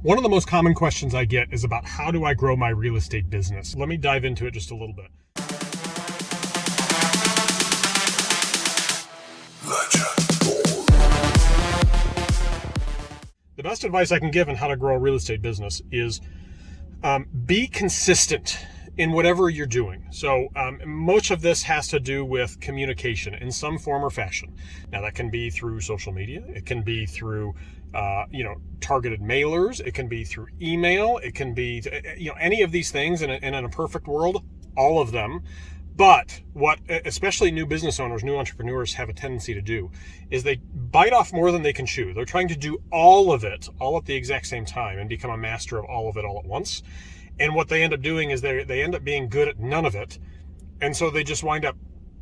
One of the most common questions I get is about how do I grow my real estate business? Let me dive into it just a little bit. The best advice I can give on how to grow a real estate business is be consistent in whatever you're doing. So much of this has to do with communication in some form or fashion. Now that can be through social media. It can be through targeted mailers. It can be through email. It can be any of these things. And in a perfect world, all of them. But what especially new business owners, new entrepreneurs have a tendency to do is they bite off more than they can chew. They're trying to do all of it all at the exact same time and become a master of all of it all at once. And what they end up doing is they end up being good at none of it. And so they just wind up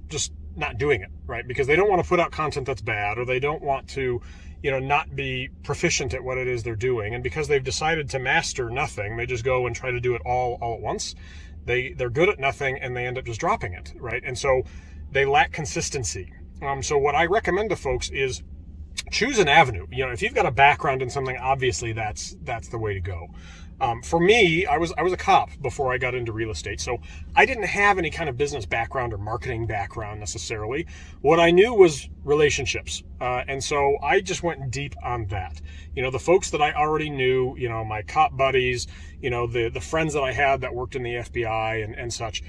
just not doing it, right? Because they don't want to put out content that's bad, or they don't want to, not be proficient at what it is they're doing. And because they've decided to master nothing, they just go and try to do it all at once. They're good at nothing and they end up just dropping it, right? And so they lack consistency. So what I recommend to folks is choose an avenue. If you've got a background in something, obviously that's the way to go. For me, I was a cop before I got into real estate, so I didn't have any kind of business background or marketing background necessarily. What I knew was relationships, and so I just went deep on that. The folks that I already knew, my cop buddies, the friends that I had that worked in the FBI and such.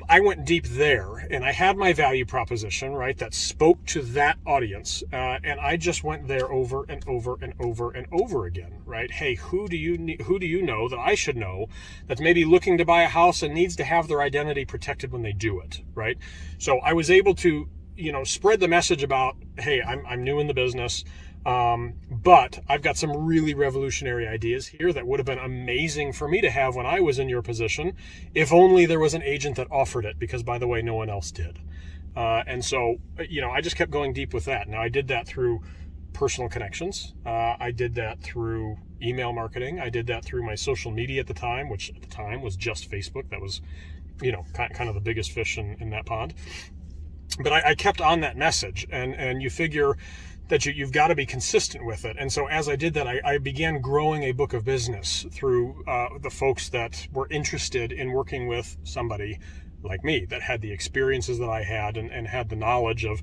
I went deep there, and I had my value proposition, right, that spoke to that audience, and I just went there over and over and over and over again, right? Hey, who do you know that I should know that's maybe looking to buy a house and needs to have their identity protected when they do it, right? So I was able to, spread the message about, hey, I'm new in the business. But I've got some really revolutionary ideas here that would have been amazing for me to have when I was in your position, if only there was an agent that offered it, because by the way, no one else did. And so, I just kept going deep with that. Now I did that through personal connections. I did that through email marketing. I did that through my social media at the time, which at the time was just Facebook. That was, kind of the biggest fish in that pond. But I kept on that message, and you figure that you've got to be consistent with it. And so as I did that, I began growing a book of business through the folks that were interested in working with somebody like me that had the experiences that I had and had the knowledge of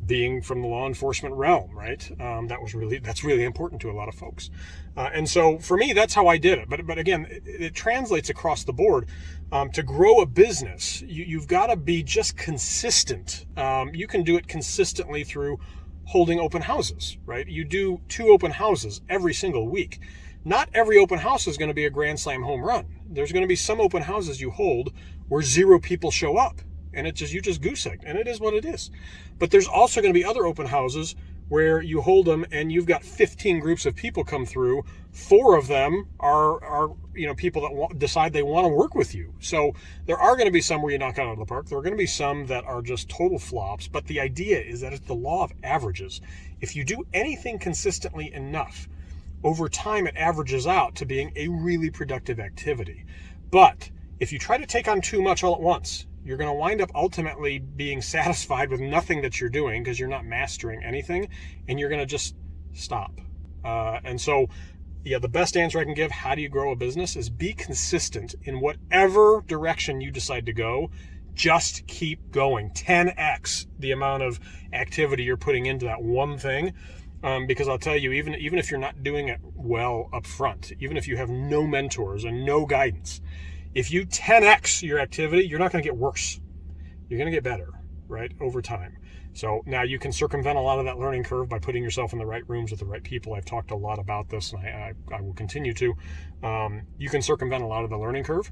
being from the law enforcement realm, right? That's really important to a lot of folks. And so for me, that's how I did it. But again, it translates across the board. To grow a business, you've got to be just consistent. You can do it consistently through holding open houses, right? You do 2 open houses every single week. Not every open house is going to be a grand slam home run. There's going to be some open houses you hold where 0 people show up, and you just goose egg, and it is what it is. But there's also going to be other open houses where you hold them and you've got 15 groups of people come through. 4 of them are people that decide they want to work with you. So there are going to be some where you knock out of the park. There are going to be some that are just total flops. But the idea is that it's the law of averages. If you do anything consistently enough, over time it averages out to being a really productive activity. But if you try to take on too much all at once, you're going to wind up ultimately being satisfied with nothing that you're doing because you're not mastering anything, and you're going to just stop. And so, the best answer I can give, how do you grow a business, is be consistent in whatever direction you decide to go. Just keep going. 10x the amount of activity you're putting into that one thing. Because I'll tell you, even if you're not doing it well up front, even if you have no mentors and no guidance, if you 10x your activity, you're not going to get worse. You're going to get better, right, over time. So now you can circumvent a lot of that learning curve by putting yourself in the right rooms with the right people. I've talked a lot about this, and I will continue to. You can circumvent a lot of the learning curve,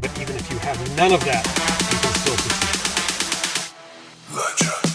but even if you have none of that, you can still succeed. Legend.